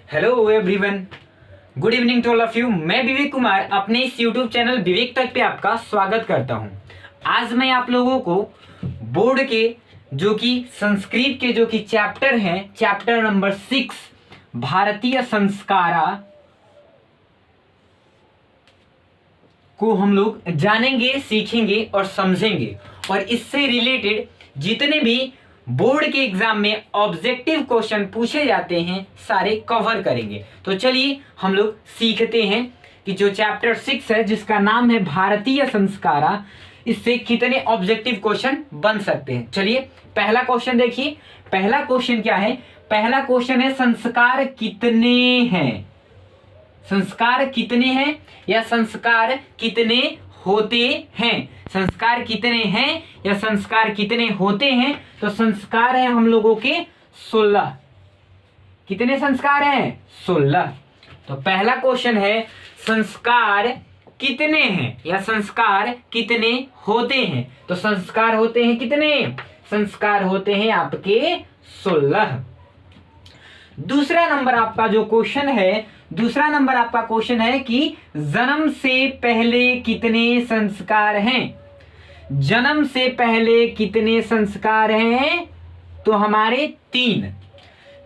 Hello everyone, good evening to all of you. मैं विवेक कुमार अपने इस यूट्यूब चैनल विवेक तक पे आपका स्वागत करता हूं। आज मैं आप लोगों को बोर्ड के जो कि संस्कृत के जो कि चैप्टर हैं, चैप्टर नंबर 6 भारतीय संस्कारा को हम लोग जानेंगे, सीखेंगे और समझेंगे, और इससे रिलेटेड जितने भी बोर्ड के एग्जाम में ऑब्जेक्टिव क्वेश्चन पूछे जाते हैं सारे कवर करेंगे। तो चलिए हम लोग सीखते हैं कि जो चैप्टर 6 है जिसका नाम है भारतीय संस्कारा, इससे कितने ऑब्जेक्टिव क्वेश्चन बन सकते हैं। चलिए पहला क्वेश्चन देखिए। पहला क्वेश्चन क्या है? पहला क्वेश्चन है संस्कार कितने हैं। संस्कार कितने हैं या संस्कार कितने होते हैं। संस्कार कितने हैं या संस्कार कितने होते हैं। तो संस्कार है हम लोगों के 16। कितने संस्कार हैं? 16। तो पहला क्वेश्चन है संस्कार कितने हैं या संस्कार कितने होते हैं। तो संस्कार होते हैं कितने? संस्कार होते हैं आपके 16। दूसरा नंबर आपका जो क्वेश्चन है, दूसरा नंबर आपका क्वेश्चन है कि जन्म से पहले कितने संस्कार हैं। जन्म से पहले कितने संस्कार हैं? तो हमारे 3।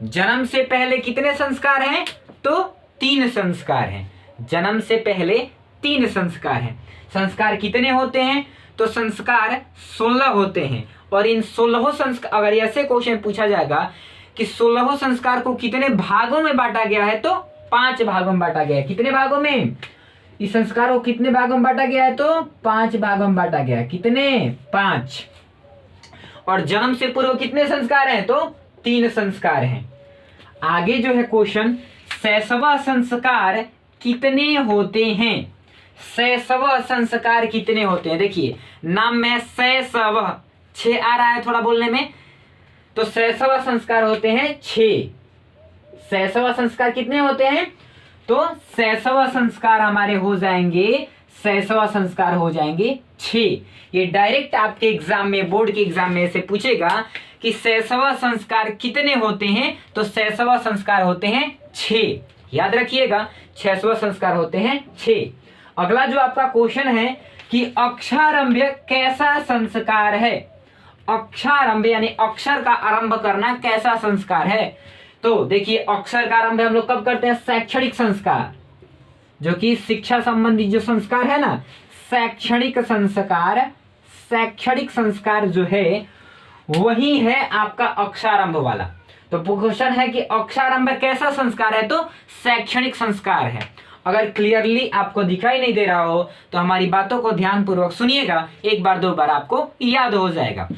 जन्म से पहले कितने संस्कार हैं? तो 3 संस्कार हैं। जन्म से पहले 3 संस्कार हैं। संस्कार कितने होते हैं? तो संस्कार 16 होते हैं। और इन 16 संस्कार, अगर ऐसे क्वेश्चन पूछा जाएगा कि 16 संस्कार को कितने भागों में बांटा गया है, तो 5 भागों में बांटा गया है। कितने भागों में? इस संस्कार को कितने भागों में बांटा गया है? तो 5 भागों में बांटा गया है। कितने? 5। और जन्म से पूर्व कितने संस्कार हैं? तो 3 संस्कार हैं। आगे जो है क्वेश्चन, शैशव संस्कार कितने होते हैं। शैशव संस्कार कितने होते हैं? देखिए नाम में शैशव 6 आ रहा है थोड़ा बोलने में, तो शैशव संस्कार होते हैं 6। शैशव संस्कार कितने होते हैं? तो शैशव संस्कार हमारे हो जाएंगे, शैशव संस्कार हो जाएंगे 6। ये डायरेक्ट आपके एग्जाम में, बोर्ड के एग्जाम में से पूछेगा कि शैशव संस्कार कितने होते हैं। तो शैशव संस्कार होते हैं 6। याद रखिएगा, शैशव संस्कार होते हैं 6। अगला जो आपका क्वेश्चन है कि अक्षरारंभ कैसा संस्कार है। अक्षरारंभ यानी अक्षर का आरंभ करना कैसा संस्कार है। तो देखिए अक्षर का आरंभ हम लोग कब करते हैं? शैक्षणिक संस्कार, जो कि शिक्षा संबंधी जो संस्कार है ना, शैक्षणिक संस्कार। शैक्षणिक संस्कार जो है वही है आपका अक्षरारंभ वाला। तो क्वेश्चन है कि अक्षरारंभ कैसा संस्कार है। तो शैक्षणिक संस्कार है। अगर क्लियरली आपको दिखाई नहीं दे रहा हो तो हमारी बातों को ध्यानपूर्वक सुनिएगा, एक बार 2 बार आपको याद हो जाएगा।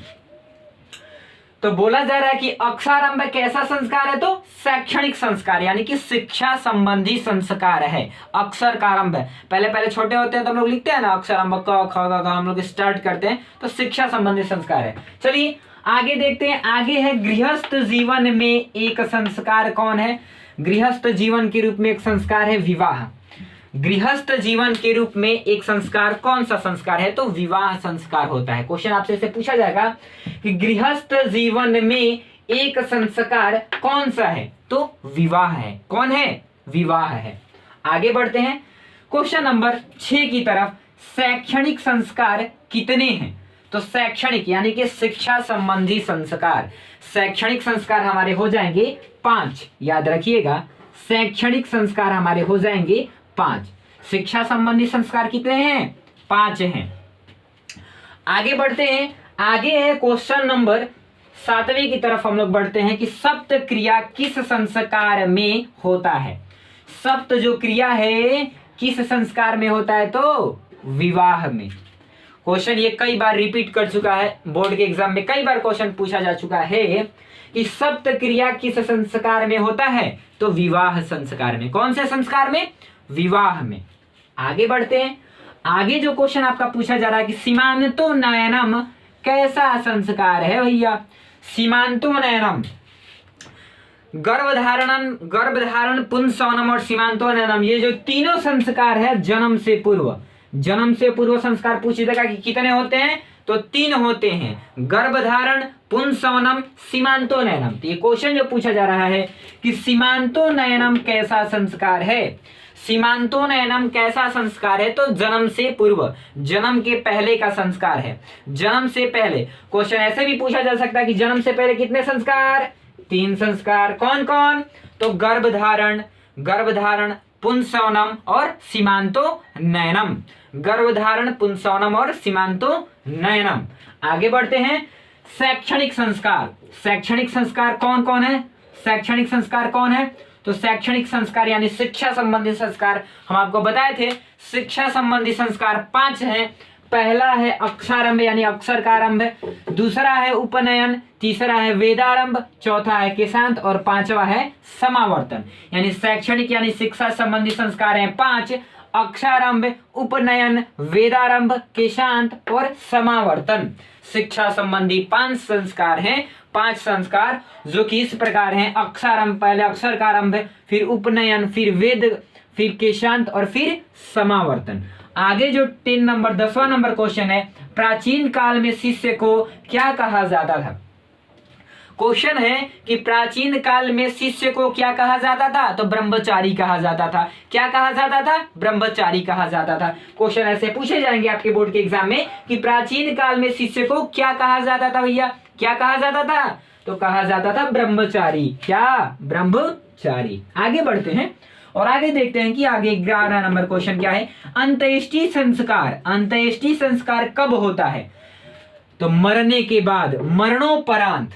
तो बोला जा रहा है कि अक्षरारंभ कैसा संस्कार है। तो शैक्षणिक संस्कार यानी कि शिक्षा संबंधी संस्कार है। अक्षर का आरंभ है, पहले पहले छोटे होते हैं तो हम लोग लिखते हैं ना अक्षरारंभ क ख ग हम लोग स्टार्ट करते हैं, तो शिक्षा संबंधी संस्कार है। चलिए आगे देखते हैं। आगे है गृहस्थ जीवन में एक संस्कार कौन है। गृहस्थ जीवन के रूप में एक संस्कार है विवाह। गृहस्थ जीवन के रूप में एक संस्कार कौन सा संस्कार है? तो विवाह संस्कार होता है। क्वेश्चन आपसे इसे पूछा जाएगा कि गृहस्थ जीवन में एक संस्कार कौन सा है। तो विवाह है। कौन है? विवाह है। आगे बढ़ते हैं क्वेश्चन नंबर 6 की तरफ। शैक्षणिक संस्कार कितने हैं। तो शैक्षणिक यानी कि शिक्षा संबंधी संस्कार, शैक्षणिक संस्कार हमारे हो जाएंगे 5। याद रखिएगा, शैक्षणिक संस्कार हमारे हो जाएंगे 5। शिक्षा संबंधी संस्कार कितने हैं? 5 हैं। आगे बढ़ते हैं। आगे है क्वेश्चन नंबर 7वें की तरफ हम लोग बढ़ते हैं कि सप्त क्रिया किस संस्कार में होता है। सप्त जो क्रिया है किस संस्कार में होता है? तो विवाह में। क्वेश्चन ये कई बार रिपीट कर चुका है, बोर्ड के एग्जाम में कई बार क्वेश्चन पूछा जा चुका है कि सप्त क्रिया किस संस्कार में होता है। तो विवाह संस्कार में। कौन से संस्कार में? विवाह में। आगे बढ़ते हैं। आगे जो क्वेश्चन आपका पूछा जा रहा है कि सीमांतोन्नयनम कैसा संस्कार है भैया। सीमांतोन्नयनम, गर्भधारण पुंसवनम और सीमांतोन्नयनम, ये जो तीनों संस्कार है जन्म से पूर्व। जन्म से पूर्व संस्कार पूछ देगा कि कितने होते हैं। तो 3 होते हैं, गर्भधारण, पुंसवनम, सीमांतोनयनम। तो ये क्वेश्चन जो पूछा जा रहा है कि सीमांतोनयनम कैसा संस्कार है, सीमांतोनयनम कैसा संस्कार है, तो जन्म से पूर्व, जन्म के पहले का संस्कार है। जन्म से पहले क्वेश्चन ऐसे भी पूछा जा सकता है कि जन्म से पहले कितने संस्कार, 3 संस्कार। कौन कौन, तो गर्भधारण, गर्भधारण, पुंसवनम और सीमांतोनयनम, गर्भधारण, पुंसवनम और सीमांतोनयनम। आगे बढ़ते हैं, शैक्षणिक संस्कार। शैक्षणिक संस्कार कौन कौन है, शैक्षणिक संस्कार कौन है, तो शैक्षणिक संस्कार यानी शिक्षा संबंधी संस्कार हम आपको बताए थे। शिक्षा संबंधी संस्कार 5 हैं। पहला है अक्षरारंभ यानी अक्षर का आरंभ, दूसरा है उपनयन, तीसरा है वेदारंभ, चौथा है केशांत और 5वां है समावर्तन। यानी शैक्षणिक यानी शिक्षा संबंधी संस्कार हैं 5, अक्षरारंभ, उपनयन, वेदारंभ, केशांत और समावर्तन। शिक्षा संबंधी 5 संस्कार हैं, 5 संस्कार जो कि इस प्रकार हैं, अक्षरारंभ पहले अक्षर का आरंभ, फिर उपनयन, फिर वेद, फिर केशांत और फिर समावर्तन। आगे जो 10वां नंबर क्वेश्चन है, प्राचीन काल में शिष्य को क्या कहा जाता था। क्वेश्चन है कि प्राचीन काल में शिष्य को क्या कहा जाता था, तो ब्रह्मचारी कहा जाता था। क्या कहा जाता था, ब्रह्मचारी कहा जाता था। क्वेश्चन ऐसे पूछे जाएंगे आपके बोर्ड के एग्जाम में कि प्राचीन काल में शिष्य को क्या कहा जाता था भैया, क्या कहा जाता था, तो कहा जाता था ब्रह्मचारी। क्या, ब्रह्मचारी। आगे बढ़ते हैं और आगे देखते हैं कि आगे 11 नंबर क्वेश्चन क्या है, अंत्येष्टि संस्कार। अंत्येष्टि संस्कार कब होता है, तो मरने के बाद, मरणोपरांत।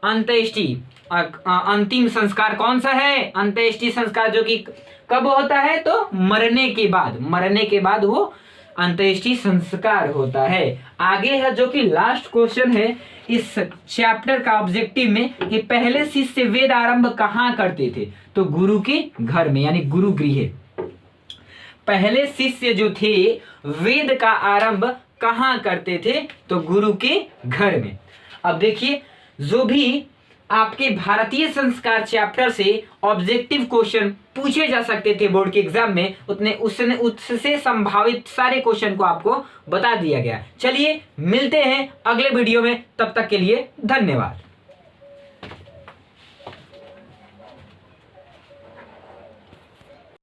अंत्येष्टि अंतिम संस्कार कौन सा है, अंत्येष्टि संस्कार जो कि कब होता है, तो मरने के बाद, मरने के बाद वो अंत्येष्टि संस्कार होता है। आगे है जो कि लास्ट क्वेश्चन है इस चैप्टर का ऑब्जेक्टिव में कि पहले शिष्य वेद आरंभ कहाँ करते थे, तो गुरु के घर में यानी गुरु गृह। पहले शिष्य जो थे वेद का आरंभ कहाँ करते थे, तो गुरु के घर में। अब देखिए, जो भी आपके भारतीय संस्कार चैप्टर से ऑब्जेक्टिव क्वेश्चन पूछे जा सकते थे बोर्ड के एग्जाम में, उससे संभावित सारे क्वेश्चन को आपको बता दिया गया। चलिए मिलते हैं अगले वीडियो में, तब तक के लिए धन्यवाद।